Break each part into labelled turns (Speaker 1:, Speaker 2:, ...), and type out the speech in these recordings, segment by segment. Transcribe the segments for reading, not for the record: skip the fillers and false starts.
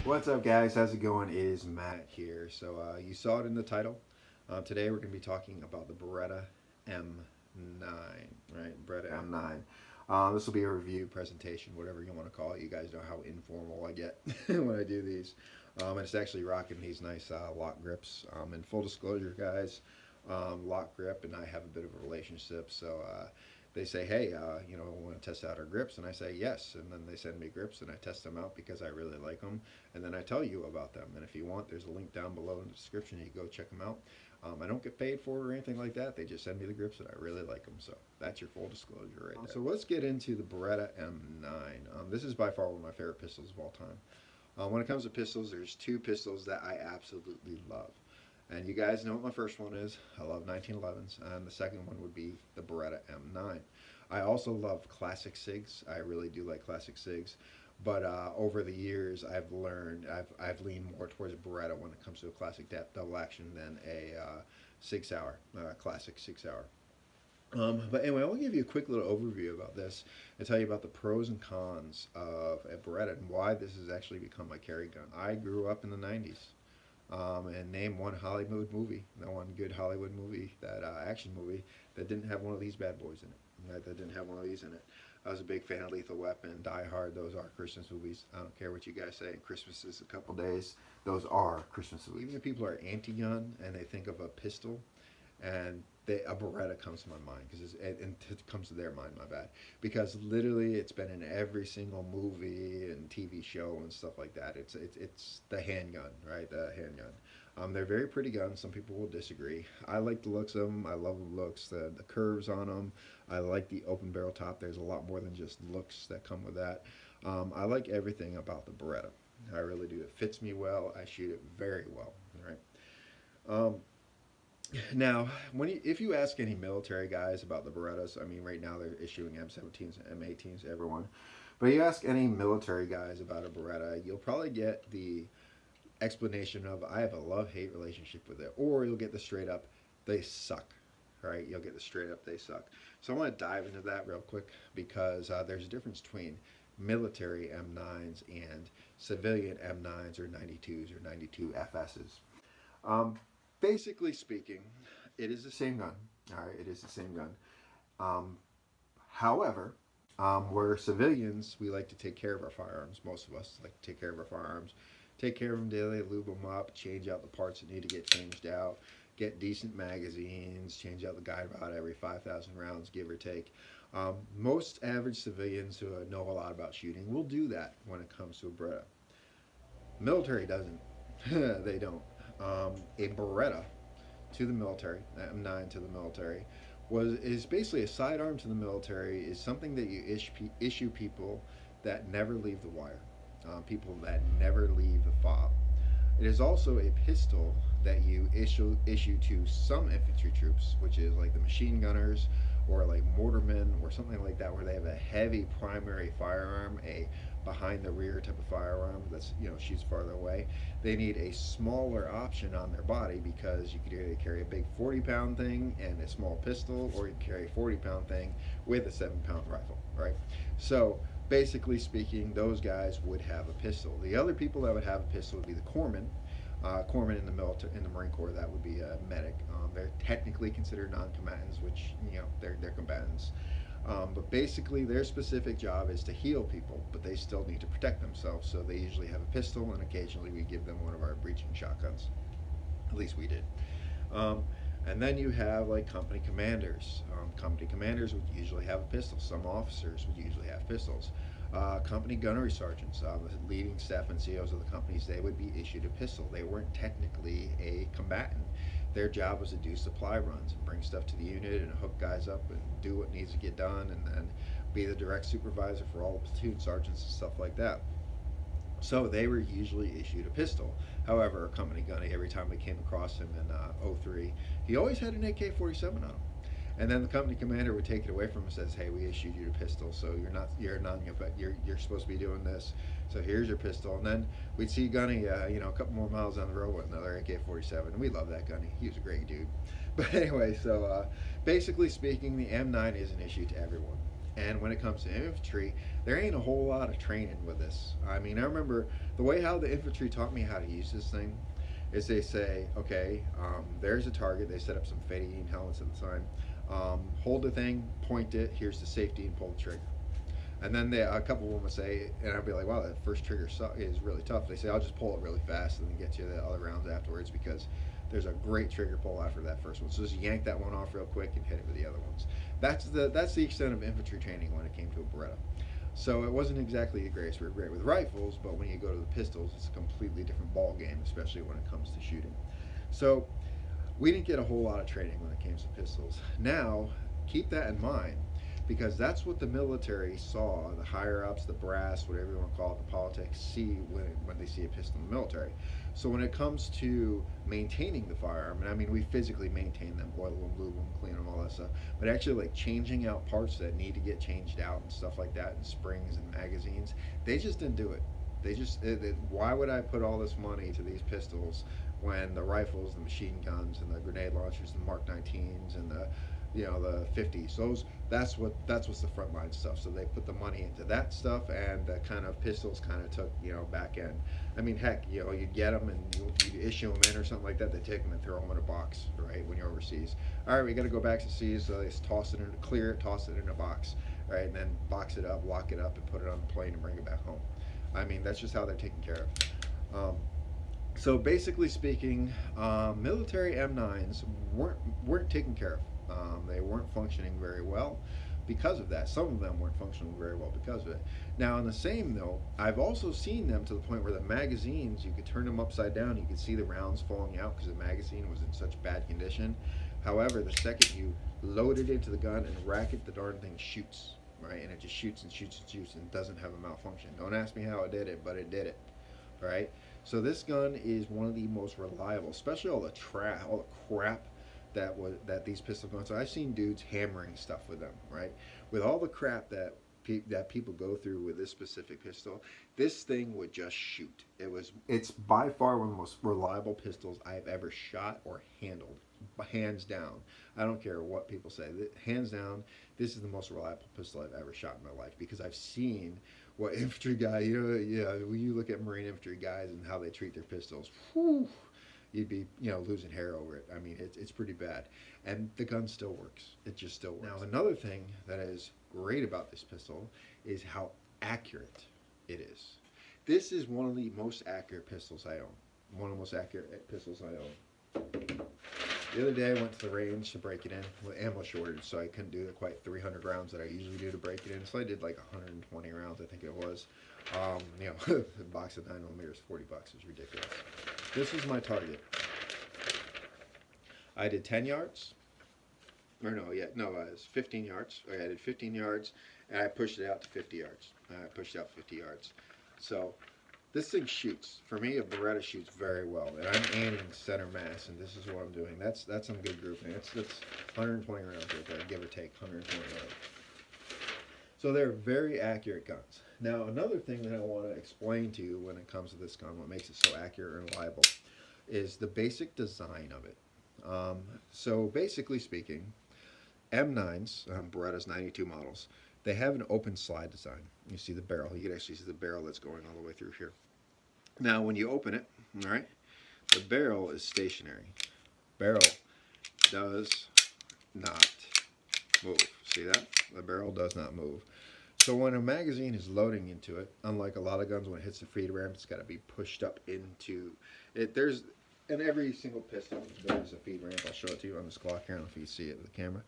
Speaker 1: What's up, guys? How's it going? It is Matt here. You saw it in the title. Today we're going to be talking about the Beretta M9, right? Beretta M9. This will be a review presentation, whatever you want to call it. You guys know how informal I get when I do these. And it's actually rocking these nice Lok Grips. In full disclosure, guys, Lok Grip and I have a bit of a relationship. They say, hey, want to test out our grips? And I say, yes. And then they send me grips and I test them out because I really like them. And then I tell you about them. And if you want, there's a link down below in the description. You can go check them out. I don't get paid for it or anything like that. They just send me the grips and I really like them. So that's your full disclosure right there. So let's get into the Beretta M9. This is by far one of my favorite pistols of all time. When it comes to pistols, there's two pistols that I absolutely love. And you guys know what my first one is. I love 1911s. And the second one would be the Beretta M9. I also love classic SIGs. I really do like classic SIGs. But over the years, I've leaned more towards Beretta when it comes to a classic double action than a Sig Sauer, classic Sig Sauer. But anyway, I'll give you a quick little overview about this and tell you about the pros and cons of a Beretta and why this has actually become my carry gun. I grew up in the 90s. And name one Hollywood movie, no one good Hollywood movie, that action movie that didn't have one of these bad boys in it, right? That didn't have one of these in it. I was a big fan of Lethal Weapon, Die Hard. Those are Christmas movies. I don't care what you guys say. Christmas is a couple days. Those are Christmas movies. Even if people are anti-gun and they think of a pistol, and a Beretta comes to my mind because it comes to their mind, my bad, because literally it's been in every single movie and TV show and stuff like that. It's the handgun, right? The handgun. They're very pretty guns. Some people will disagree. I like the looks of them. I love the looks, the curves on them. I like the open barrel top. There's a lot more than just looks that come with that. I like everything about the Beretta. I really do. It fits me well. I shoot it very well, right? Now, if you ask any military guys about the Berettas, I mean, right now they're issuing M17s, M18s to everyone. But you ask any military guys about a Beretta, you'll probably get the explanation of, I have a love-hate relationship with it. Or you'll get the straight up, they suck. Right? You'll get the straight up, they suck. So I want to dive into that real quick because there's a difference between military M9s and civilian M9s or 92s or 92 FSs. Basically speaking, it is the same gun. All right, it is the same gun. However, we're civilians, we like to take care of our firearms. Most of us like to take care of our firearms, take care of them daily, lube them up, change out the parts that need to get changed out, get decent magazines, change out the guide about every 5,000 rounds, give or take. Most average civilians who know a lot about shooting will do that when it comes to a Beretta. Military doesn't. They don't. A Beretta to the military, M9 to the military, is basically a sidearm to the military. Is something that you issue people that never leave the wire, people that never leave the fob. It is also a pistol that you issue to some infantry troops, which is like the machine gunners or like mortarmen or something like that, where they have a heavy primary firearm, a behind the rear type of firearm that's shoots farther away. They need a smaller option on their body because you could either carry a big 40-pound thing and a small pistol, or you can carry a 40-pound thing with a 7-pound rifle, right? So basically speaking, those guys would have a pistol. The other people that would have a pistol would be the corpsmen. Corpsmen in the military, in the Marine Corps, that would be a medic. They're technically considered non-combatants, which they're combatants. But basically, their specific job is to heal people, but they still need to protect themselves. So they usually have a pistol, and occasionally we give them one of our breaching shotguns. At least we did. And then you have like company commanders. Company commanders would usually have a pistol. Some officers would usually have pistols. Company gunnery sergeants, the leading staff and COs of the companies, they would be issued a pistol. They weren't technically a combatant. Their job was to do supply runs and bring stuff to the unit and hook guys up and do what needs to get done, and then be the direct supervisor for all the platoon sergeants and stuff like that. So they were usually issued a pistol. However, a company gunny, every time we came across him in 03, he always had an AK-47 on him. And then the company commander would take it away from him and says, "Hey, we issued you a pistol, so you're supposed to be doing this. So here's your pistol." And then we'd see Gunny, a couple more miles down the road with another AK-47, and we love that Gunny. He was a great dude. But anyway, so basically speaking, the M9 is an issue to everyone. And when it comes to infantry, there ain't a whole lot of training with this. I mean, I remember the way how the infantry taught me how to use this thing is they say, okay, there's a target. They set up some fading helmets at the time. Hold the thing, point it. Here's the safety, and pull the trigger. And then a couple of them would say, and I'd be like, wow, that first trigger is really tough. They say, I'll just pull it really fast and then get to the other rounds afterwards because there's a great trigger pull after that first one. So just yank that one off real quick and hit it with the other ones. That's the extent of infantry training when it came to a Beretta. So it wasn't exactly the greatest. We were great with rifles, but when you go to the pistols, it's a completely different ball game, especially when it comes to shooting. So we didn't get a whole lot of training when it came to pistols. Now, keep that in mind because that's what the military saw, the higher ups, the brass, whatever you want to call it, the politics, see when they see a pistol in the military. So when it comes to maintaining the firearm, and I mean we physically maintain them, oil them, lube them, clean them, all that stuff, but actually like changing out parts that need to get changed out and stuff like that, and springs and magazines, they just didn't do it. Why would I put all this money to these pistols when the rifles, the machine guns, and the grenade launchers, the Mark 19s, and the the 50s, that's what's the frontline stuff. So they put the money into that stuff, and the kind of pistols kind of took back end. I mean, heck, you get them and you issue them in or something like that. They take them and throw them in a box, right? When you're overseas, all right, we got to go back to seas, so they toss it in, clear it, toss it in a box, right, and then box it up, lock it up, and put it on the plane and bring it back home. I mean, that's just how they're taken care of. So basically speaking, military M9s weren't taken care of. They weren't functioning very well because of that. Some of them weren't functioning very well because of it. Now, in the same though, I've also seen them to the point where the magazines, you could turn them upside down, you could see the rounds falling out because the magazine was in such bad condition. However, the second you load it into the gun and rack it, the darn thing shoots, right? And it just shoots and shoots and shoots and doesn't have a malfunction. Don't ask me how it did it, but it did it, right? So this gun is one of the most reliable, especially all the crap that these pistol guns. So I've seen dudes hammering stuff with them, right? With all the crap that people go through with this specific pistol, this thing would just shoot. It's by far one of the most reliable pistols I've ever shot or handled, hands down. I don't care what people say. Hands down, this is the most reliable pistol I've ever shot in my life because I've seen what infantry guy, when you look at Marine infantry guys and how they treat their pistols, whew, you'd be, losing hair over it. I mean, it's pretty bad. And the gun still works. It just still works. Now, another thing that is great about this pistol is how accurate it is. This is one of the most accurate pistols I own. One of the most accurate pistols I own. The other day I went to the range to break it in with ammo shortage, so I couldn't do the quite 300 rounds that I usually do to break it in. So I did like 120 rounds, I think it was. A box of 9mm, $40 is ridiculous. This is my target. I did 10 yards. It was 15 yards. I did 15 yards, and I pushed it out to 50 yards. So this thing shoots. For me, a Beretta shoots very well, and I'm aiming center mass, and this is what I'm doing. That's some good grouping. That's 120 rounds right there, give or take 120 rounds. So they're very accurate guns. Now, another thing that I want to explain to you when it comes to this gun, what makes it so accurate and reliable, is the basic design of it. So basically speaking, M9s, Beretta's 92 models, they have an open slide design. You see the barrel. You can actually see the barrel that's going all the way through here. Now, when you open it, all right, the barrel is stationary. Barrel does not move. See that? The barrel does not move. So when a magazine is loading into it, unlike a lot of guns, when it hits the feed ramp, it's got to be pushed up into it. In every single pistol, there's a feed ramp. I'll show it to you on this clock here. I don't know if you can see it with the camera.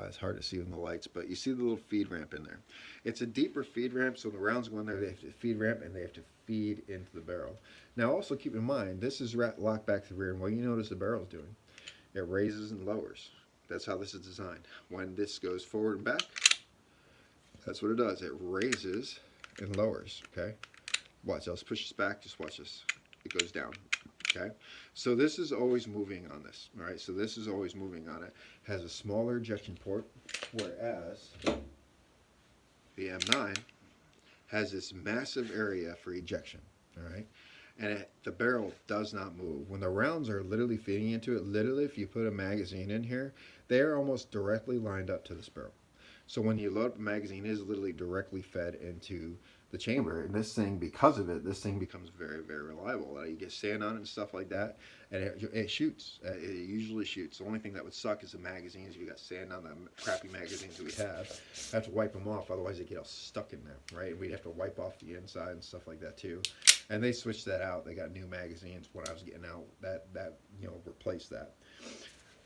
Speaker 1: It's hard to see in the lights, but you see the little feed ramp in there. It's a deeper feed ramp, so the rounds go in there, they have to feed ramp, and they have to feed into the barrel. Now, also keep in mind, this is locked back to the rear, and what you notice the barrel is doing, it raises and lowers. That's how this is designed. When this goes forward and back, that's what it does. It raises and lowers, okay? Watch, let's push this back, just watch this. It goes down, okay? So this is always moving on this, all right? So this is always moving on it. Has a smaller ejection port, whereas the M9 has this massive area for ejection, all right? And the barrel does not move. When the rounds are literally feeding into it, literally if you put a magazine in here, they are almost directly lined up to this barrel. So when you load up a magazine, it is literally directly fed into the chamber. And this thing, because of it, this thing becomes very, very reliable. You get sand on it and stuff like that, and it shoots. It usually shoots. The only thing that would suck is the magazines. If you got sand on the crappy magazines that we have to wipe them off. Otherwise, they get all stuck in there, right? We'd have to wipe off the inside and stuff like that too. And they switched that out. They got new magazines when I was getting out that replaced that.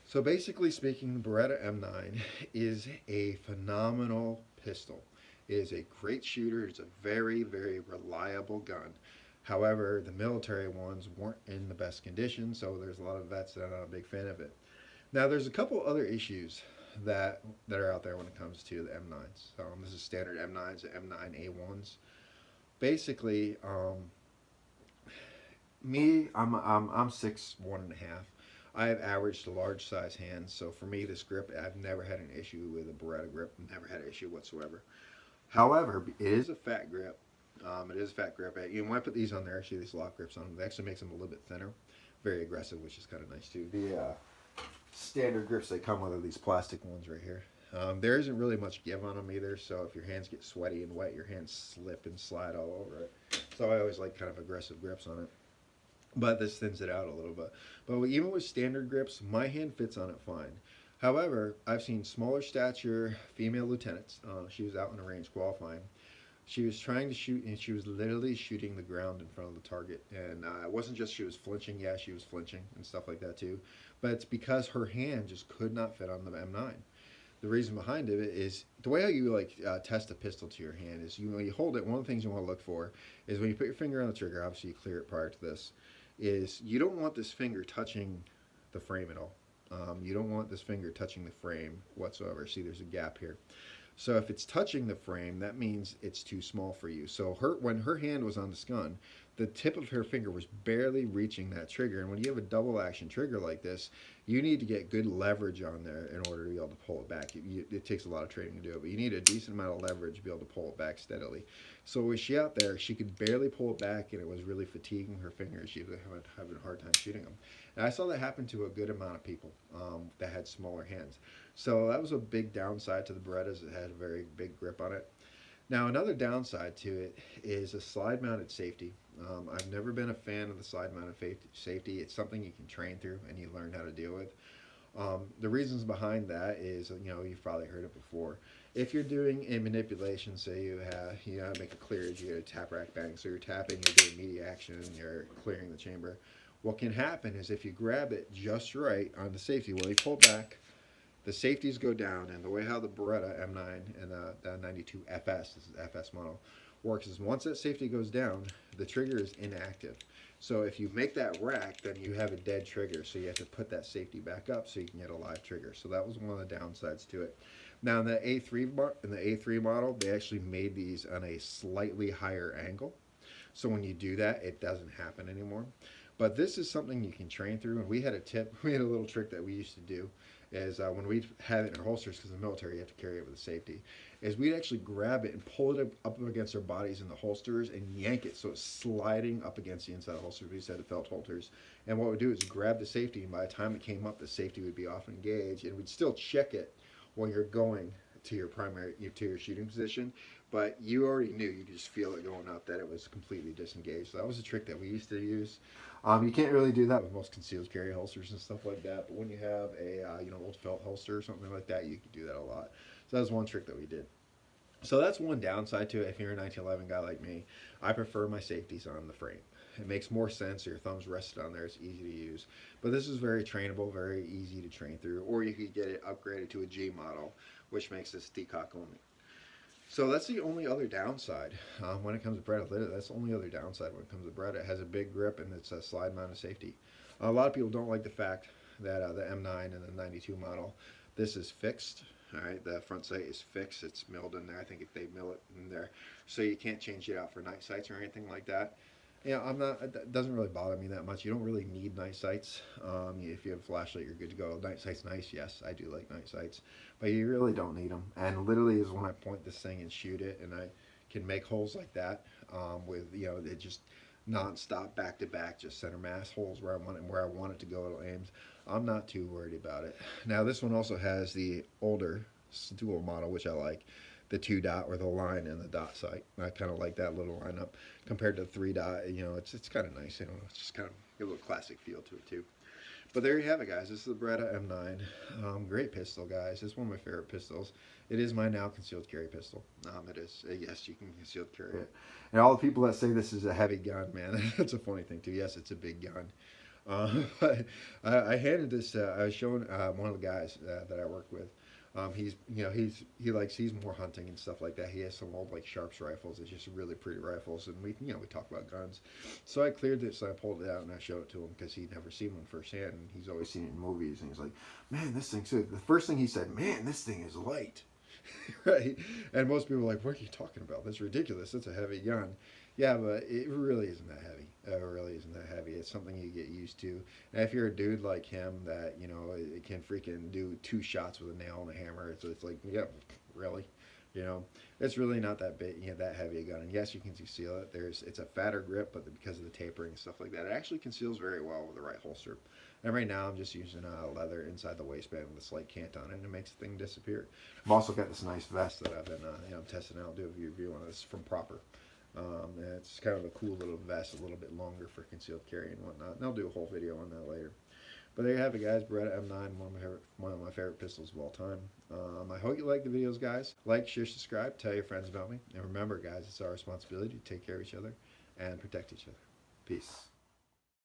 Speaker 1: So basically speaking, the Beretta M9 is a phenomenal pistol. It is a great shooter. It's a very, very reliable gun. However, the military ones weren't in the best condition, so there's a lot of vets that are not a big fan of it. Now, there's a couple other issues that are out there when it comes to the M9s. This is standard M9s, the M9A1s. Basically, I'm 6'1.5". I have average to large size hands, so for me, this grip, I've never had an issue with a Beretta grip. Never had an issue whatsoever. However, it is a fat grip. It is a fat grip. When I put these on there, actually these Lok Grips on them, it actually makes them a little bit thinner. Very aggressive, which is kind of nice too. The standard grips they come with are these plastic ones right here. There isn't really much give on them either, so if your hands get sweaty and wet, your hands slip and slide all over it. So I always like kind of aggressive grips on it. But this thins it out a little bit. But even with standard grips, my hand fits on it fine. However, I've seen smaller stature female lieutenants. She was out in the range qualifying. She was trying to shoot, and she was literally shooting the ground in front of the target. And it wasn't just she was flinching. Yeah, she was flinching and stuff like that too. But it's because her hand just could not fit on the M9. The reason behind it is the way how you test a pistol to your hand is when you hold it. One of the things you want to look for is when you put your finger on the trigger. Obviously, you clear it prior to this. Is you don't want this finger touching the frame at all. You don't want this finger touching the frame whatsoever. See, there's a gap here. So if it's touching the frame, that means it's too small for you. So when her hand was on this gun, the tip of her finger was barely reaching that trigger. And when you have a double action trigger like this, you need to get good leverage on there in order to be able to pull it back. It takes a lot of training to do it, but you need a decent amount of leverage to be able to pull it back steadily. So with she out there, she could barely pull it back, and it was really fatiguing her fingers. She was having a hard time shooting them. And I saw that happen to a good amount of people that had smaller hands. So that was a big downside to the Berettas. It had a very big grip on it. Now, another downside to it is a slide-mounted safety. I've never been a fan of the slide-mounted safety. It's something you can train through and you learn how to deal with. The reasons behind that is, you've probably heard it before. If you're doing a manipulation, say you make a clearage, you get a tap rack bang, so you're tapping, you're doing media action, you're clearing the chamber. What can happen is if you grab it just right on the safety, when you pull back, the safeties go down, and the way how the Beretta M9 and the 92 FS, this is FS model, works is once that safety goes down, the trigger is inactive. So if you make that rack, then you have a dead trigger, so you have to put that safety back up so you can get a live trigger. So that was one of the downsides to it. Now in the A3 model, they actually made these on a slightly higher angle. So when you do that, it doesn't happen anymore. But this is something you can train through, and we had a little trick that we used to do is when we'd have it in our holsters, because in the military you have to carry it with a safety, is we'd actually grab it and pull it up against our bodies in the holsters and yank it so it's sliding up against the inside of the holsters. We just had the felt holsters. And what we'd do is grab the safety, and by the time it came up, the safety would be off and engaged, and we'd still check it while you're going to your shooting position, but you already knew, you could just feel it going up, that it was completely disengaged. So that was a trick that we used to use. You can't really do that with most concealed carry holsters and stuff like that, but when you have a old felt holster or something like that, you can do that a lot. So that was one trick that we did. So that's one downside to it. If you're a 1911 guy like me, I prefer my safeties on the frame. It makes more sense. Your thumb's rested on there. It's easy to use. But this is very trainable, very easy to train through. Or you could get it upgraded to a G model, which makes this decock only. So that's the only other downside when it comes to Beretta. That's the only other downside when it comes to Beretta. It has a big grip and it's a slide mounted safety. A lot of people don't like the fact that the M9 and the 92 model, this is fixed. All right, the front sight is fixed. It's milled in there. I think if they mill it in there, so you can't change it out for night sights or anything like that. It doesn't really bother me that much. You don't really need night sights. If you have a flashlight, you're good to go. Night sight's nice, yes, I do like night sights, but you really don't need them. And literally is when I point this thing and shoot it, and I can make holes like that with it just non-stop back to back, just center mass holes where I want it to go. It'll aims. I'm not too worried about it. Now this one also has the older dual model, which I like. The 2-dot or the line and the dot sight. I kind of like that little lineup compared to 3-dot. You know, it's kind of nice. You know, it's just kind of a little classic feel to it too. But there you have it, guys. This is the Beretta M9. Great pistol, guys. It's one of my favorite pistols. It is my now concealed carry pistol. It is. Yes, you can concealed carry it. And all the people that say this is a heavy gun, man, that's a funny thing too. Yes, it's a big gun. But I handed this. I was showing one of the guys that I work with. He's, you know, he's more hunting and stuff like that. He has some old like Sharps rifles. It's just really pretty rifles, and we talk about guns. So I cleared this, and I pulled it out, and I showed it to him because he'd never seen one firsthand, and he's always seen it in movies. And he's like, "Man, this thing's good." The first thing he said, "Man, this thing is light." Right? And most people are like, "What are you talking about? That's ridiculous. It's a heavy gun." Yeah, but it really isn't that heavy. It really isn't that heavy. It's something you get used to. And if you're a dude like him that, you know, it can freaking do 2 shots with a nail and a hammer, it's like, yeah, really? You know, it's really not that big, that heavy a gun. And yes, you can conceal it. It's a fatter grip, but because of the tapering and stuff like that, it actually conceals very well with the right holster. And right now I'm just using leather inside the waistband with a slight cant on it, and it makes the thing disappear. I've also got this nice vest that I've been, testing out. I'll do a review on this from Proper. And it's kind of a cool little vest, a little bit longer for concealed carry and whatnot. And I'll do a whole video on that later. But there you have it, guys. Beretta M9, one of my favorite pistols of all time. I hope you like the videos, guys. Like, share, subscribe, tell your friends about me. And remember, guys, it's our responsibility to take care of each other and protect each other. Peace.